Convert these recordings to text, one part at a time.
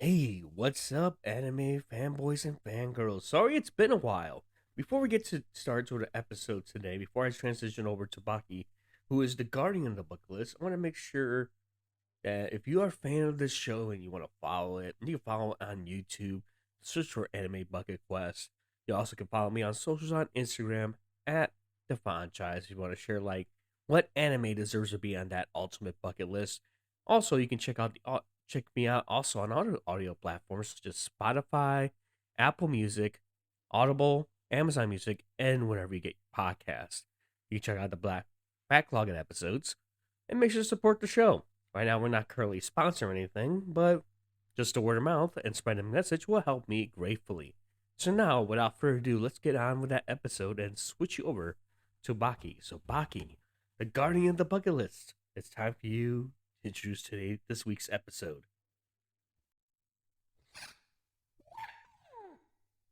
Hey, what's up, anime fanboys and fangirls? Sorry it's been a while. Before we get to start with the episode today, before I transition over to Baki, who is the guardian of the bucket list, I want to make sure that if you are a fan of this show and you want to follow it, you can follow it on YouTube. Search for Anime Bucket Quest. You also can follow me on socials on Instagram at the franchise if you want to share like what anime deserves to be on that ultimate bucket list. Also, you can check me out also on other audio platforms such as Spotify, Apple Music, Audible, Amazon Music, and wherever you get your podcasts. You can check out the black backlog of episodes and make sure to support the show. Right now, we're not currently sponsoring anything, but just a word of mouth and spreading the message will help me gratefully. So now, without further ado, let's get on with that episode and switch you over to Baki. So Baki, the guardian of the bucket list, it's time for you to introduce this week's episode.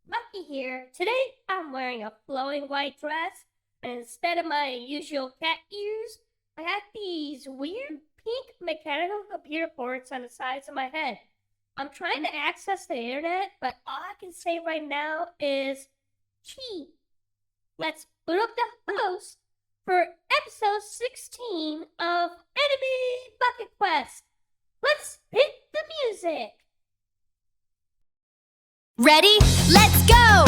Bucky here. Today I'm wearing a flowing white dress, and instead of my usual cat ears, I have these weird pink mechanical computer ports on the sides of my head. I'm trying to access the internet, but all I can say right now is Chii. Let's boot up the host for episode 16 of Anime Bucket Quest. Let's hit the music. Ready? Let's go!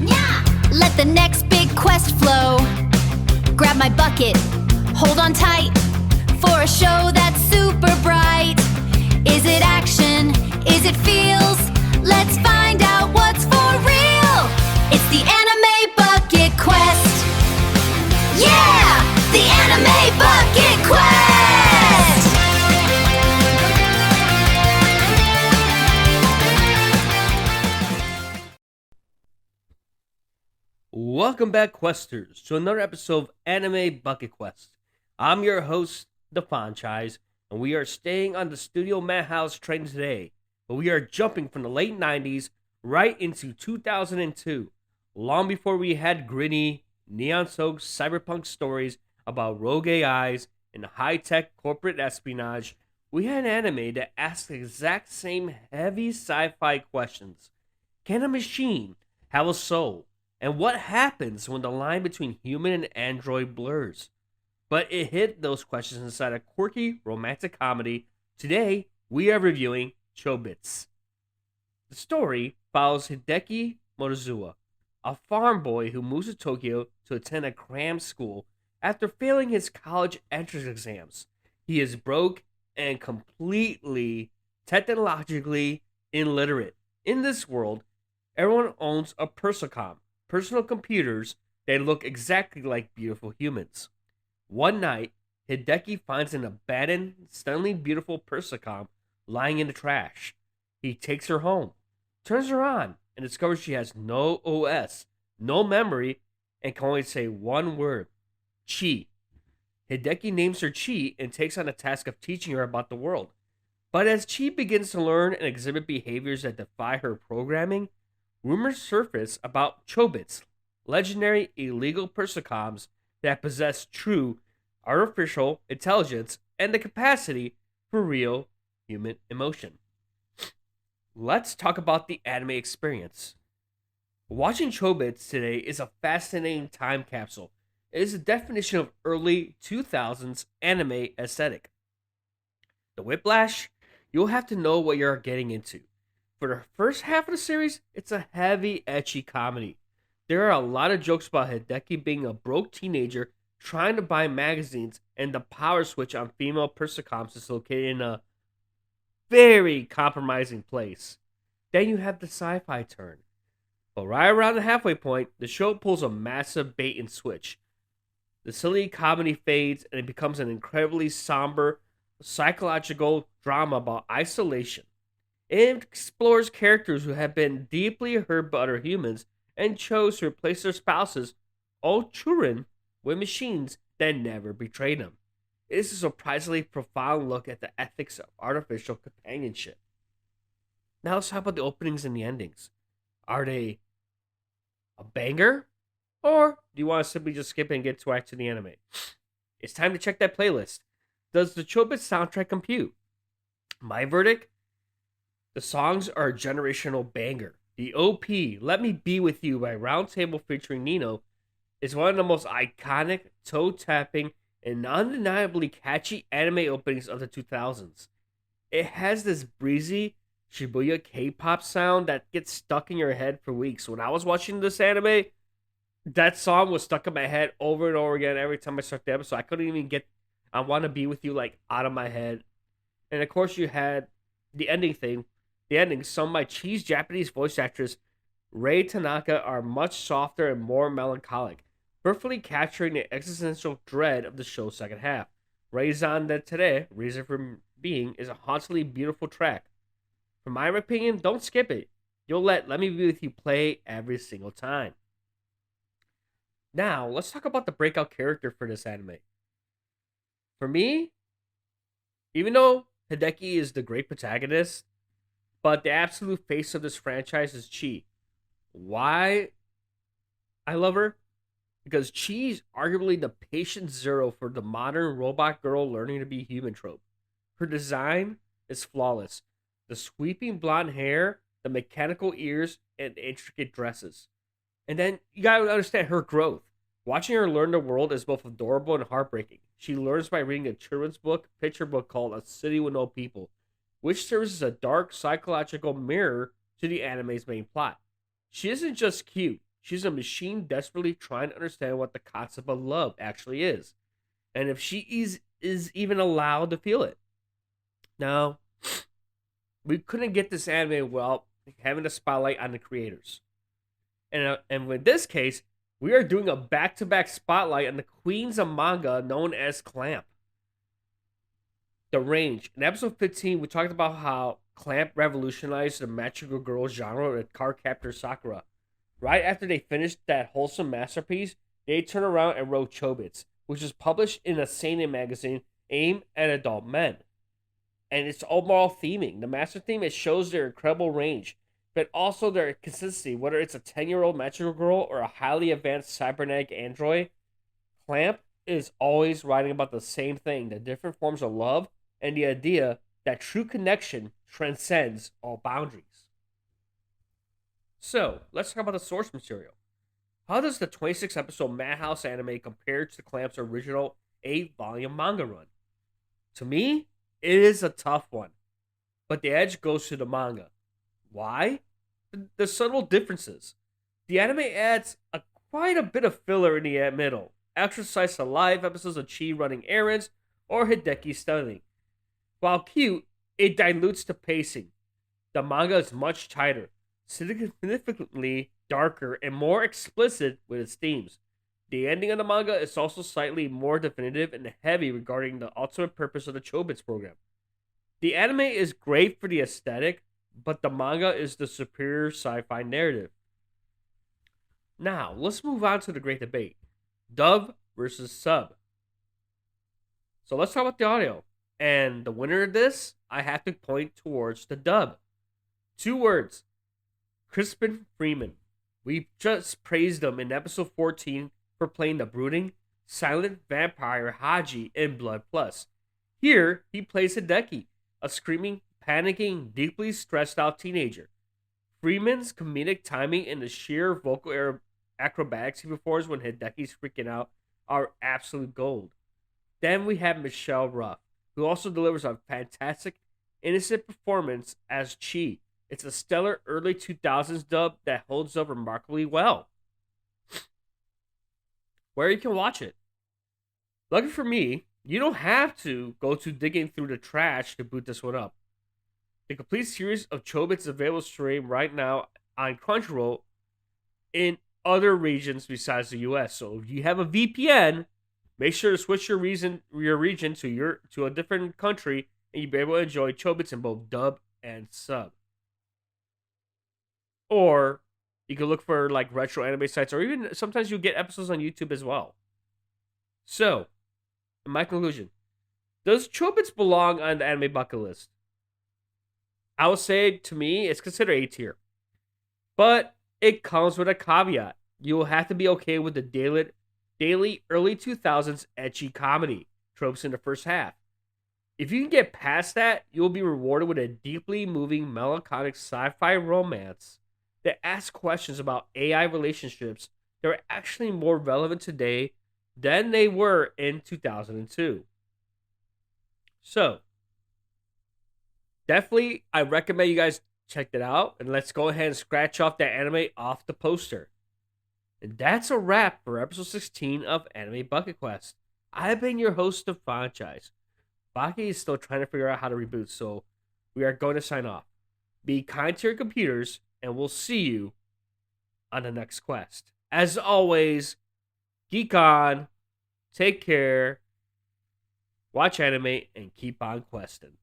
Yeah! Let the next big quest flow. Grab my bucket, hold on tight for a show that's super bright. Is it action? Is it feels? Let's find out what's for real! It's the Anime Bucket Quest! Yeah! The Anime Bucket Quest! Welcome back, Questers, to another episode of Anime Bucket Quest. I'm your host, the franchise, and we are staying on the Studio Madhouse train today, but we are jumping from the late 90s right into 2002, long before we had gritty, neon-soaked cyberpunk stories about rogue AIs and high-tech corporate espionage. We had an anime that asked the exact same heavy sci-fi questions. Can a machine have a soul? And what happens when the line between human and android blurs? But it hid those questions inside a quirky romantic comedy. Today, we are reviewing Chobits. The story follows Hideki Motosuwa, a farm boy who moves to Tokyo to attend a cram school after failing his college entrance exams. He is broke and completely technologically illiterate. In this world, everyone owns a Persocom, personal computers that look exactly like beautiful humans. One night, Hideki finds an abandoned, stunningly beautiful Persocom lying in the trash. He takes her home, turns her on, and discovers she has no OS, no memory, and can only say one word: Chii. Hideki names her Chii and takes on the task of teaching her about the world. But as Chii begins to learn and exhibit behaviors that defy her programming, rumors surface about Chobits, legendary illegal Persocoms that possess true artificial intelligence and the capacity for real human emotion. Let's talk about the anime experience. Watching Chobits today is a fascinating time capsule. It is a definition of early 2000s anime aesthetic. The whiplash, you'll have to know what you're getting into. For the first half of the series, it's a heavy, ecchi comedy. There are a lot of jokes about Hideki being a broke teenager trying to buy magazines, and the power switch on female Persocoms is located in a very compromising place. Then you have the sci-fi turn. But right around the halfway point, the show pulls a massive bait and switch. The silly comedy fades, and it becomes an incredibly somber, psychological drama about isolation. It explores characters who have been deeply hurt by other humans and chose to replace their spouses, all children, with machines that never betrayed them. It is a surprisingly profound look at the ethics of artificial companionship. Now let's talk about the openings and the endings. Are they a banger? Or do you want to simply just skip it and get to the anime? It's time to check that playlist. Does the Chobit soundtrack compute? My verdict? The songs are a generational banger. The OP, Let Me Be With You by Roundtable featuring Nino, is one of the most iconic, toe-tapping, and undeniably catchy anime openings of the 2000s. It has this breezy Shibuya K-pop sound that gets stuck in your head for weeks. When I was watching this anime, that song was stuck in my head over and over again every time I start the episode. I couldn't even get I Want to Be With You like out of my head. And of course you had the ending thing. The ending sung by Chii's Japanese voice actress Rei Tanaka are much softer and more melancholic, perfectly capturing the existential dread of the show's second half. Reizan de Tere, Reason for Being, is a hauntingly beautiful track. From my opinion, don't skip it. You'll let Me Be With You play every single time. Now, let's talk about the breakout character for this anime. For me, even though Hideki is the great protagonist, but the absolute face of this franchise is Chii. Why I love her? Because Chii is arguably the patient zero for the modern robot girl learning to be human trope. Her design is flawless. The sweeping blonde hair, the mechanical ears, and the intricate dresses. And then you gotta understand her growth. Watching her learn the world is both adorable and heartbreaking. She learns by reading a children's picture book called A City with No People, which serves as a dark psychological mirror to the anime's main plot. She isn't just cute, she's a machine desperately trying to understand what the concept of love actually is, and if she is even allowed to feel it. Now, we couldn't get this anime without having a spotlight on the creators. And in this case, we are doing a back-to-back spotlight on the queens of manga known as Clamp. The range. In episode 15, we talked about how Clamp revolutionized the magical girl genre with Cardcaptor Sakura. Right after they finished that wholesome masterpiece, they turned around and wrote Chobits, which was published in a seinen magazine aimed at adult men. And it's overall theming. The master theme, it shows their incredible range, but also their consistency, whether it's a 10-year-old magical girl or a highly advanced cybernetic android. Clamp is always writing about the same thing, the different forms of love, and the idea that true connection transcends all boundaries. So, let's talk about the source material. How does the 26-episode Madhouse anime compare to Clamp's original 8-volume manga run? To me, it is a tough one, but the edge goes to the manga. Why? The subtle differences. The anime adds quite a bit of filler in the middle, extra slice of life episodes of Chii running errands or Hideki studying. While cute, it dilutes the pacing. The manga is much tighter, significantly darker, and more explicit with its themes. The ending of the manga is also slightly more definitive and heavy regarding the ultimate purpose of the Chobits program. The anime is great for the aesthetic, but the manga is the superior sci-fi narrative. Now, let's move on to the great debate. Dub versus sub. So let's talk about the audio. And the winner of this, I have to point towards the dub. 2 words. Crispin Freeman. We just praised him in episode 14 for playing the brooding, silent vampire Haji in Blood Plus. Here, he plays Hideki, a screaming, panicking, deeply stressed out teenager. Freeman's comedic timing and the sheer vocal acrobatics he performs when Hideki's freaking out are absolute gold. Then we have Michelle Ruff, who also delivers a fantastic, innocent performance as Chii. It's a stellar early 2000s dub that holds up remarkably well. Where you can watch it. Lucky for me, you don't have to go to digging through the trash to boot this one up. The complete series of Chobits is available to stream right now on Crunchyroll in other regions besides the US. So if you have a VPN, make sure to switch your region to a different country, and you'll be able to enjoy Chobits in both dub and sub. Or you can look for like retro anime sites, or even sometimes you'll get episodes on YouTube as well. So, in my conclusion, does Chobits belong on the anime bucket list? I would say, to me, it's considered A tier. But it comes with a caveat. You will have to be okay with the daily early 2000s ecchi comedy tropes in the first half. If you can get past that, you'll be rewarded with a deeply moving, melancholic sci-fi romance that asks questions about AI relationships that are actually more relevant today than they were in 2002. So, definitely, I recommend you guys check that out. And let's go ahead and scratch off that anime off the poster. And that's a wrap for episode 16 of Anime Bucket Quest. I've been your host of Franchise. Baki is still trying to figure out how to reboot, so we are going to sign off. Be kind to your computers, and we'll see you on the next quest. As always, geek on, take care, watch anime, and keep on questing.